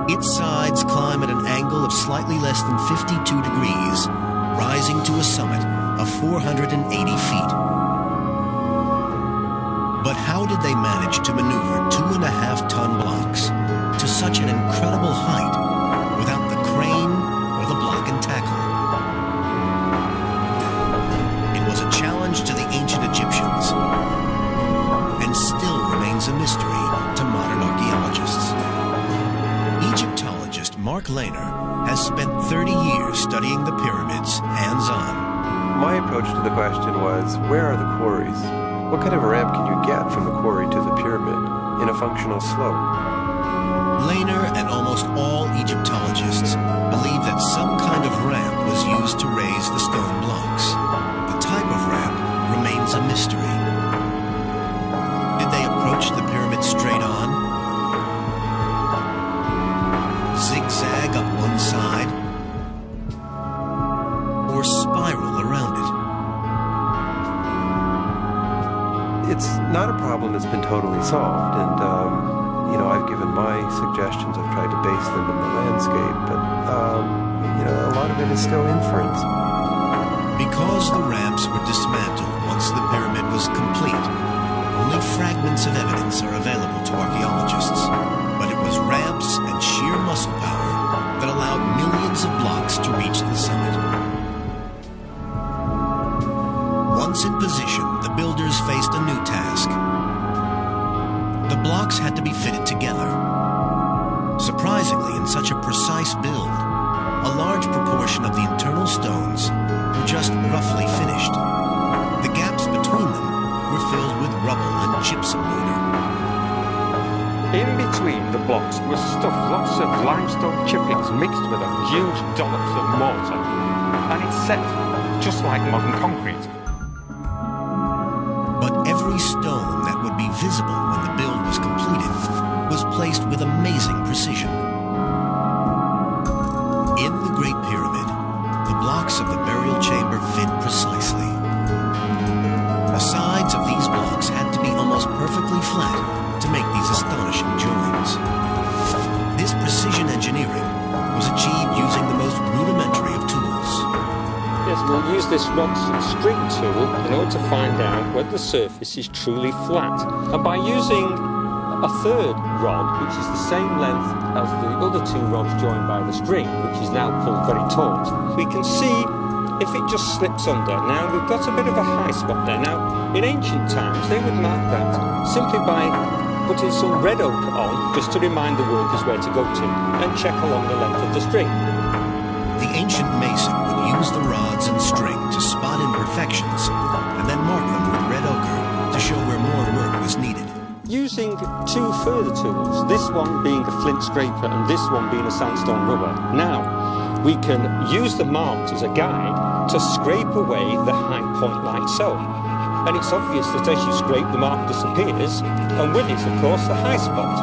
Its sides climb at an angle of slightly less than 52 degrees, rising to a summit of 480 feet. But how did they manage to maneuver 2.5-ton blocks to such an incredible height without the crane or the block and tackle? It was a challenge to the ancient Egyptians and still remains a mystery to modern archaeologists. Egyptologist Mark Lehner has spent 30 years studying the pyramids hands-on. My approach to the question was, where are the quarries? What kind of a ramp can you get from the quarry to the pyramid in a functional slope? Lehner and almost all Egyptologists believe that some kind of ramp was used to raise the stone blocks. The type of ramp remains a mystery. Did they approach the pyramid straight on? Zigzag up one side? Or spiral around it? It's not a problem that's been totally solved, and I've given my suggestions. I've tried to base them in the landscape, but a lot of it is still inference. Because the ramps were dismantled once the pyramid was complete, only fragments of evidence are available to archaeologists. But it was ramps and sheer muscle power that allowed millions of blocks to reach the summit. Once in position, the builders faced a new task. The blocks had to be fitted together. Surprisingly, in such a precise build, a large proportion of the internal stones were just roughly finished. The gaps between them were filled with rubble and gypsum mortar. In between the blocks was stuffed lots of limestone chippings mixed with a huge dollops of mortar, and it's set just like modern concrete. But every stone that would be visible when the build was completed was placed with amazing precision. In the Great Pyramid, the blocks of the burial chamber fit precisely. The sides of these blocks had to be almost perfectly flat to make these astonishing joins. This precision engineering was achieved using the most rudimentary of tools. Yes, we'll use this rods and string tool in order to find out whether the surface is truly flat. And by using a third rod, which is the same length as the other two rods joined by the string, which is now pulled very taut, we can see if it just slips under. Now, we've got a bit of a high spot there. Now, in ancient times, they would mark that simply by putting some red ochre on, just to remind the workers where to go to, and check along the length of the string. The ancient mason would use the rods and string to spot imperfections, and then mark them with red ochre to show where more work was needed. Using two further tools, this one being a flint scraper and this one being a sandstone rubber, now we can use the marks as a guide to scrape away the high point like so. And it's obvious that as you scrape, the mark disappears, and with it, of course, the high spot.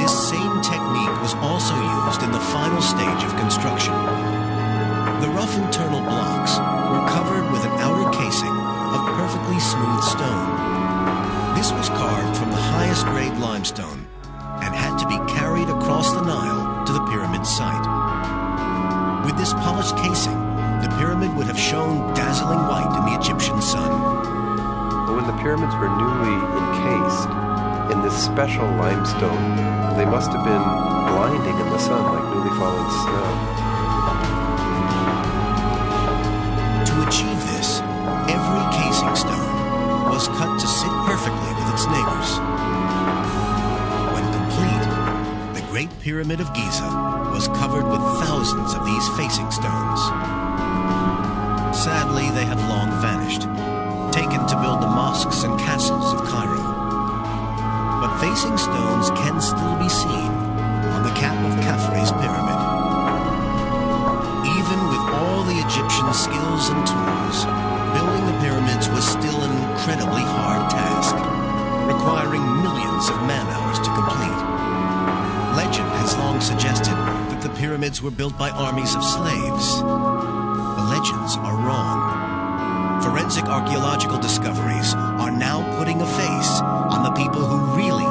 This same technique was also used in the final stage of construction. The rough internal blocks were covered with an outer casing of perfectly smooth stone. This was carved from the highest grade limestone and had to be carried across the Nile to the pyramid site. With this polished casing, the pyramid would have shown dazzling white in the Egyptian sun. But when the pyramids were newly encased in this special limestone, they must have been blinding in the sun like newly fallen snow. To achieve this, every casing stone was cut to sit perfectly with its neighbors. When complete, the Great Pyramid of Giza was covered with thousands of these facing stones. Sadly, they have long vanished, taken to build the mosques and castles of Cairo. But facing stones can still be seen on the cap of Khafre's pyramid. Even with all the Egyptian skills and tools, building the pyramids was still an incredibly hard task, requiring millions of man-hours to complete. Legend has long suggested that the pyramids were built by armies of slaves. The legends are wrong. Forensic archaeological discoveries are now putting a face on the people who really